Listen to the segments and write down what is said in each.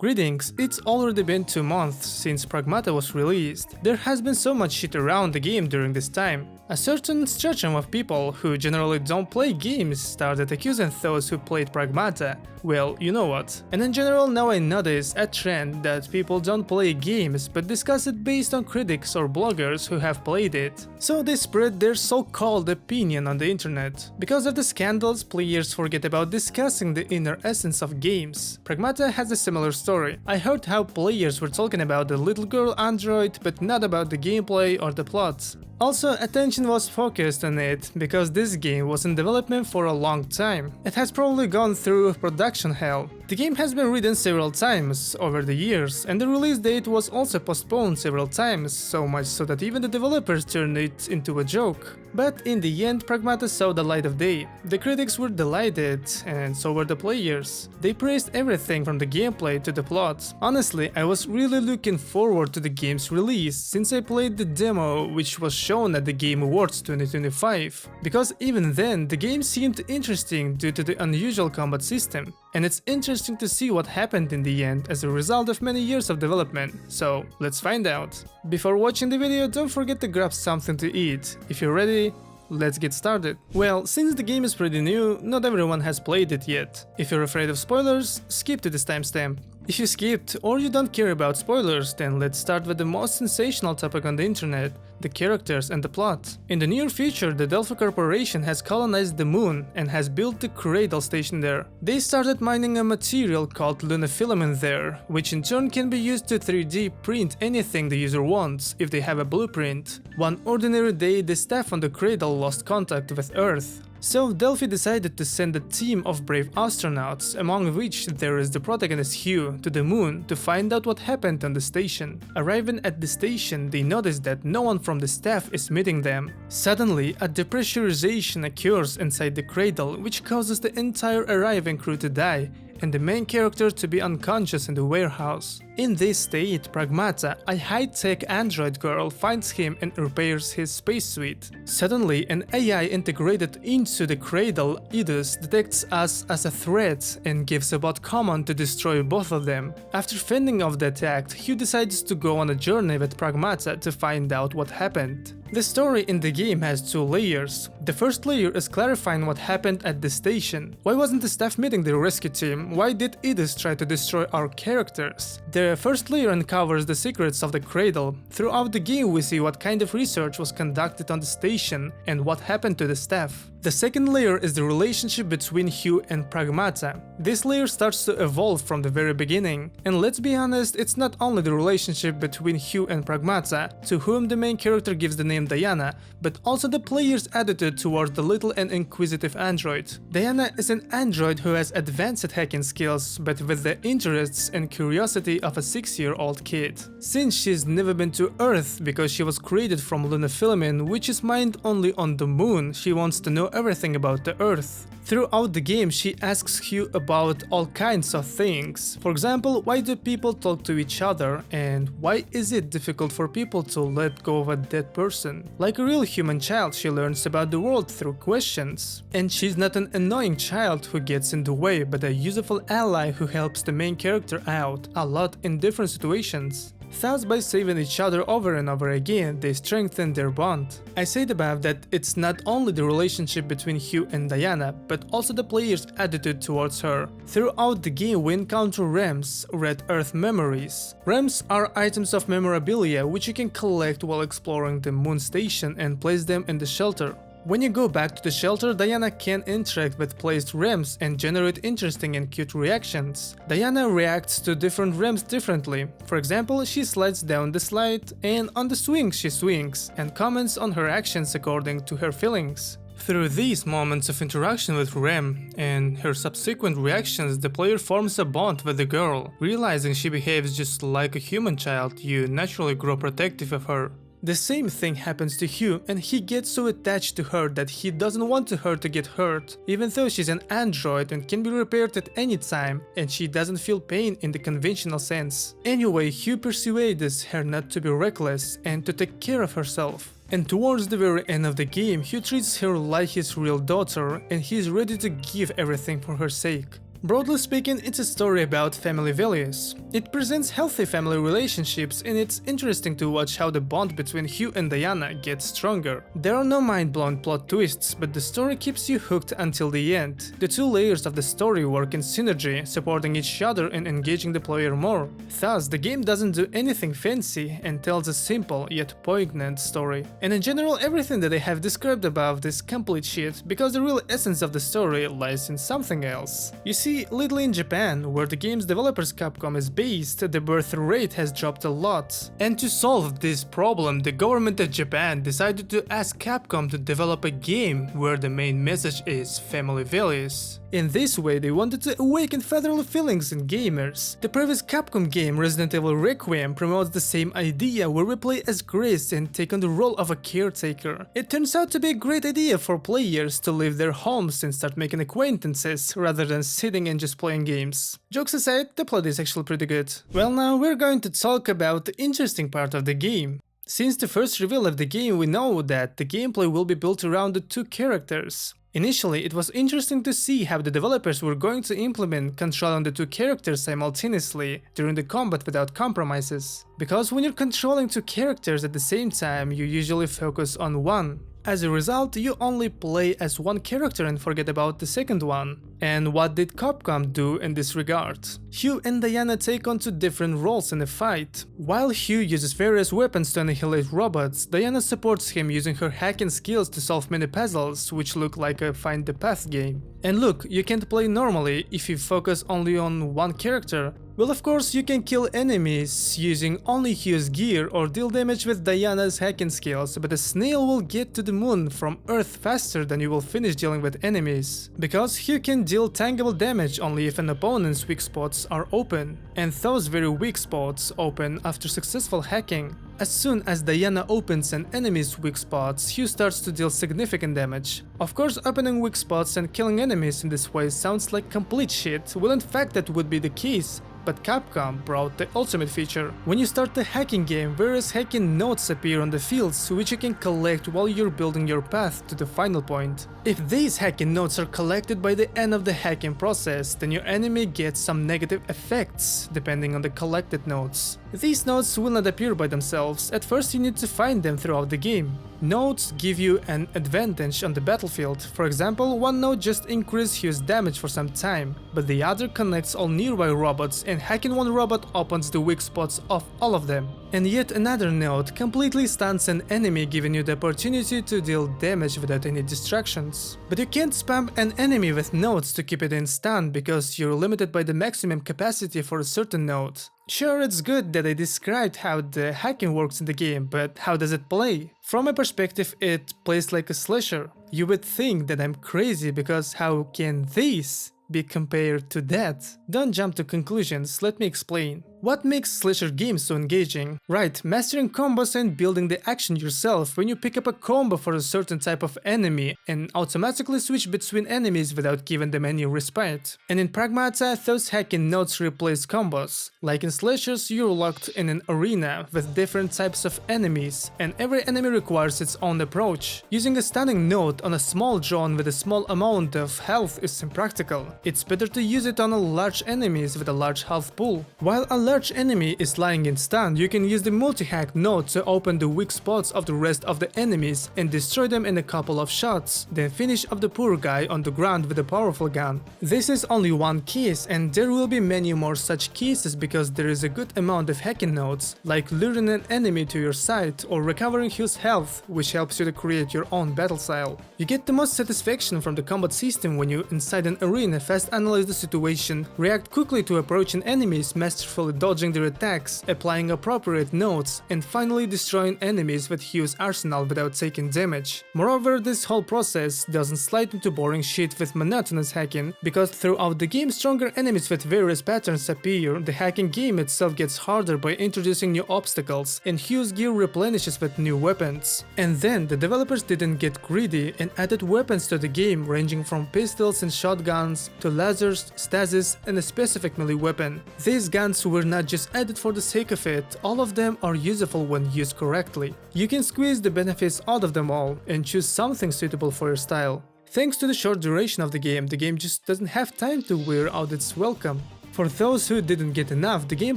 Greetings, it's already been 2 months since Pragmata was released. There has been so much shit around the game during this time. A certain stretchum of people who generally don't play games started accusing those who played Pragmata. Well, you know what. And in general, now I notice a trend that people don't play games but discuss it based on critics or bloggers who have played it. So they spread their so-called opinion on the internet. Because of the scandals, players forget about discussing the inner essence of games. Pragmata has a similar story. I heard how players were talking about the little girl android but not about the gameplay or the plot. Also, attention was focused on it because this game was in development for a long time. It has probably gone through production hell. The game has been written several times over the years, and the release date was also postponed several times, so much so that even the developers turned it into a joke. But in the end, Pragmata saw the light of day. The critics were delighted, and so were the players. They praised everything from the gameplay to the plot. Honestly, I was really looking forward to the game's release since I played the demo which was shown at the Game Awards 2025. Because even then, the game seemed interesting due to the unusual combat system. And it's interesting to see what happened in the end as a result of many years of development, so let's find out. Before watching the video, don't forget to grab something to eat. If you're ready, let's get started. Well, since the game is pretty new, not everyone has played it yet. If you're afraid of spoilers, skip to this timestamp. If you skipped or you don't care about spoilers, then let's start with the most sensational topic on the internet, the characters and the plot. In the near future, the Delphi Corporation has colonized the moon and has built the Cradle station there. They started mining a material called lunafilament there, which in turn can be used to 3D print anything the user wants if they have a blueprint. One ordinary day, the staff on the Cradle lost contact with Earth. So Delphi decided to send a team of brave astronauts, among which there is the protagonist Hugh, to the moon to find out what happened on the station. Arriving at the station, they notice that no one from the staff is meeting them. Suddenly, a depressurization occurs inside the Cradle, which causes the entire arriving crew to die, and the main character to be unconscious in the warehouse. In this state, Pragmata, a high-tech android girl, finds him and repairs his spacesuit. Suddenly, an AI integrated into the Cradle, Idus, detects us as a threat and gives a bot command to destroy both of them. After fending off the attack, Hugh decides to go on a journey with Pragmata to find out what happened. The story in the game has 2 layers. The first layer is clarifying what happened at the station. Why wasn't the staff meeting the rescue team? Why did Idus try to destroy our characters? The first layer uncovers the secrets of the Cradle. Throughout the game we see what kind of research was conducted on the station and what happened to the staff. The second layer is the relationship between Hugh and Pragmata. This layer starts to evolve from the very beginning. And let's be honest, it's not only the relationship between Hugh and Pragmata, to whom the main character gives the name Diana, but also the player's attitude towards the little and inquisitive android. Diana is an android who has advanced hacking skills, but with the interests and curiosity of a 6-year-old kid. Since she's never been to Earth because she was created from lunafilament, which is mined only on the moon, she wants to know everything about the Earth. Throughout the game, she asks Hugh about all kinds of things. For example, why do people talk to each other, and why is it difficult for people to let go of a dead person? Like a real human child, she learns about the world through questions. And she's not an annoying child who gets in the way, but a useful ally who helps the main character out a lot in different situations. Thus, by saving each other over and over again, they strengthen their bond. I said above that it's not only the relationship between Hugh and Diana, but also the player's attitude towards her. Throughout the game we encounter REMs, Red Earth Memories. REMs are items of memorabilia which you can collect while exploring the moon station and place them in the shelter. When you go back to the shelter, Diana can interact with placed REMs and generate interesting and cute reactions. Diana reacts to different REMs differently. For example, she slides down the slide, and on the swing she swings, and comments on her actions according to her feelings. Through these moments of interaction with REM and her subsequent reactions, the player forms a bond with the girl. Realizing she behaves just like a human child, you naturally grow protective of her. The same thing happens to Hugh, and he gets so attached to her that he doesn't want her to get hurt, even though she's an android and can be repaired at any time, and she doesn't feel pain in the conventional sense. Anyway, Hugh persuades her not to be reckless and to take care of herself. And towards the very end of the game, Hugh treats her like his real daughter, and he's ready to give everything for her sake. Broadly speaking, it's a story about family values. It presents healthy family relationships, and it's interesting to watch how the bond between Hugh and Diana gets stronger. There are no mind-blowing plot twists, but the story keeps you hooked until the end. The two layers of the story work in synergy, supporting each other and engaging the player more. Thus, the game doesn't do anything fancy and tells a simple yet poignant story. And in general, everything that I have described above is complete shit, because the real essence of the story lies in something else. You see, lately in Japan, where the game's developers Capcom is based, the birth rate has dropped a lot. And to solve this problem, the government of Japan decided to ask Capcom to develop a game where the main message is family values. In this way, they wanted to awaken federal feelings in gamers. The previous Capcom game, Resident Evil Requiem, promotes the same idea where we play as Grace and take on the role of a caretaker. It turns out to be a great idea for players to leave their homes and start making acquaintances rather than sitting and just playing games. Jokes aside, the plot is actually pretty good. Well, now we're going to talk about the interesting part of the game. Since the first reveal of the game, we know that the gameplay will be built around the two characters. Initially, it was interesting to see how the developers were going to implement controlling the two characters simultaneously during the combat without compromises. Because when you're controlling two characters at the same time, you usually focus on one. As a result, you only play as one character and forget about the second one. And what did Capcom do in this regard? Hugh and Diana take on two different roles in a fight. While Hugh uses various weapons to annihilate robots, Diana supports him using her hacking skills to solve many puzzles, which look like a Find the Path game. And look, you can't play normally if you focus only on one character. Well, of course, you can kill enemies using only Hugh's gear or deal damage with Diana's hacking skills, but a snail will get to the moon from Earth faster than you will finish dealing with enemies. Because Hugh can deal tangible damage only if an opponent's weak spots are open, and those very weak spots open after successful hacking. As soon as Diana opens an enemy's weak spots, Hugh starts to deal significant damage. Of course, opening weak spots and killing enemies in this way sounds like complete shit, well in fact that would be the case. But Capcom brought the ultimate feature. When you start the hacking game, various hacking notes appear on the fields, which you can collect while you're building your path to the final point. If these hacking notes are collected by the end of the hacking process, then your enemy gets some negative effects, depending on the collected notes. These notes will not appear by themselves, at first you need to find them throughout the game. Notes give you an advantage on the battlefield. For example, one note just increases Hugh's damage for some time, but the other connects all nearby robots, and hacking one robot opens the weak spots of all of them. And yet another note completely stuns an enemy, giving you the opportunity to deal damage without any distractions. But you can't spam an enemy with notes to keep it in stun, because you're limited by the maximum capacity for a certain note. Sure, it's good that I described how the hacking works in the game, but how does it play? From my perspective, it plays like a slasher. You would think that I'm crazy, because how can this be compared to that? Don't jump to conclusions, let me explain. What makes slasher games so engaging? Right, mastering combos and building the action yourself when you pick up a combo for a certain type of enemy and automatically switch between enemies without giving them any respite. And in Pragmata, those hacking notes replace combos. Like in slashers, you're locked in an arena with different types of enemies, and every enemy requires its own approach. Using a stunning note on a small drone with a small amount of health is impractical. It's better to use it on a large enemies with a large health pool. While a large enemy is lying in stun, you can use the multi-hack node to open the weak spots of the rest of the enemies and destroy them in a couple of shots, then finish off the poor guy on the ground with a powerful gun. This is only one case, and there will be many more such cases because there is a good amount of hacking nodes, like luring an enemy to your side or recovering his health, which helps you to create your own battle style. You get the most satisfaction from the combat system when you, inside an arena, fast analyze the situation, react quickly to approaching enemies, masterfully dodging their attacks, applying appropriate notes, and finally destroying enemies with Hugh's arsenal without taking damage. Moreover, this whole process doesn't slide into boring shit with monotonous hacking, because throughout the game stronger enemies with various patterns appear, the hacking game itself gets harder by introducing new obstacles, and Hugh's gear replenishes with new weapons. And then the developers didn't get greedy and added weapons to the game ranging from pistols and shotguns to lasers, stasis, and a specific melee weapon. These guns were not just added for the sake of it, all of them are useful when used correctly. You can squeeze the benefits out of them all and choose something suitable for your style. Thanks to the short duration of the game just doesn't have time to wear out its welcome. For those who didn't get enough, the game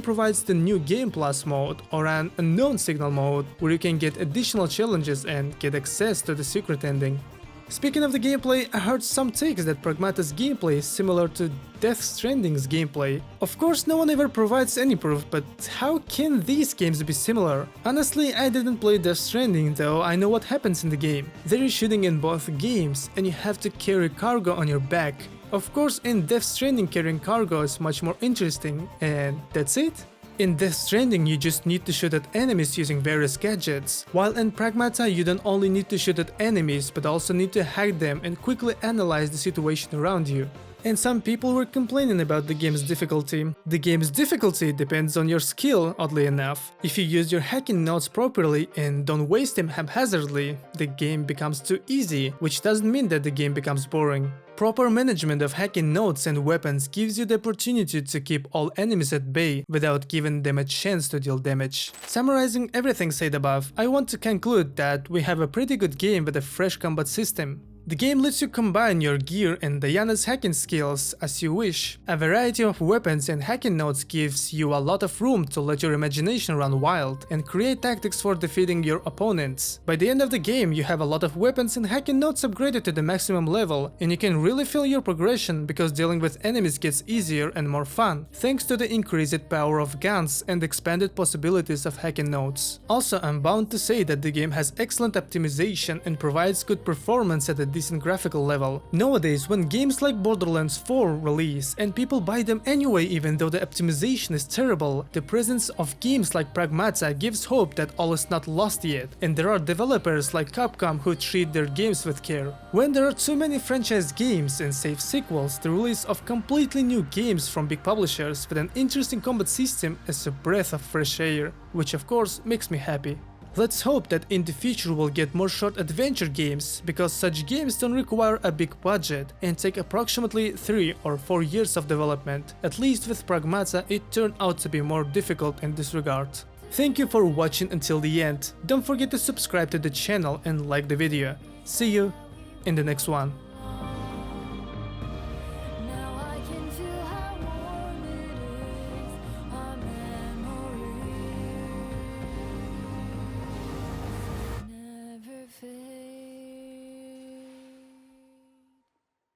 provides the new Game Plus mode or an unknown signal mode where you can get additional challenges and get access to the secret ending. Speaking of the gameplay, I heard some takes that Pragmata's gameplay is similar to Death Stranding's gameplay. Of course, no one ever provides any proof, but how can these games be similar? Honestly, I didn't play Death Stranding, though I know what happens in the game. There is shooting in both games, and you have to carry cargo on your back. Of course, in Death Stranding carrying cargo is much more interesting, and that's it. In Death Stranding, you just need to shoot at enemies using various gadgets, while in Pragmata you don't only need to shoot at enemies but also need to hack them and quickly analyze the situation around you. And some people were complaining about the game's difficulty. The game's difficulty depends on your skill, oddly enough. If you use your hacking nodes properly and don't waste them haphazardly, the game becomes too easy, which doesn't mean that the game becomes boring. Proper management of hacking nodes and weapons gives you the opportunity to keep all enemies at bay without giving them a chance to deal damage. Summarizing everything said above, I want to conclude that we have a pretty good game with a fresh combat system. The game lets you combine your gear and Diana's hacking skills as you wish. A variety of weapons and hacking nodes gives you a lot of room to let your imagination run wild and create tactics for defeating your opponents. By the end of the game, you have a lot of weapons and hacking nodes upgraded to the maximum level, and you can really feel your progression because dealing with enemies gets easier and more fun, thanks to the increased power of guns and expanded possibilities of hacking nodes. Also, I'm bound to say that the game has excellent optimization and provides good performance at a decent graphical level. Nowadays, when games like Borderlands 4 release and people buy them anyway even though the optimization is terrible, the presence of games like Pragmata gives hope that all is not lost yet, and there are developers like Capcom who treat their games with care. When there are too many franchise games and safe sequels, the release of completely new games from big publishers with an interesting combat system is a breath of fresh air, which of course makes me happy. Let's hope that in the future we'll get more short adventure games, because such games don't require a big budget and take approximately 3 or 4 years of development. At least with Pragmata it turned out to be more difficult in this regard. Thank you for watching until the end. Don't forget to subscribe to the channel and like the video. See you in the next one. Never fail.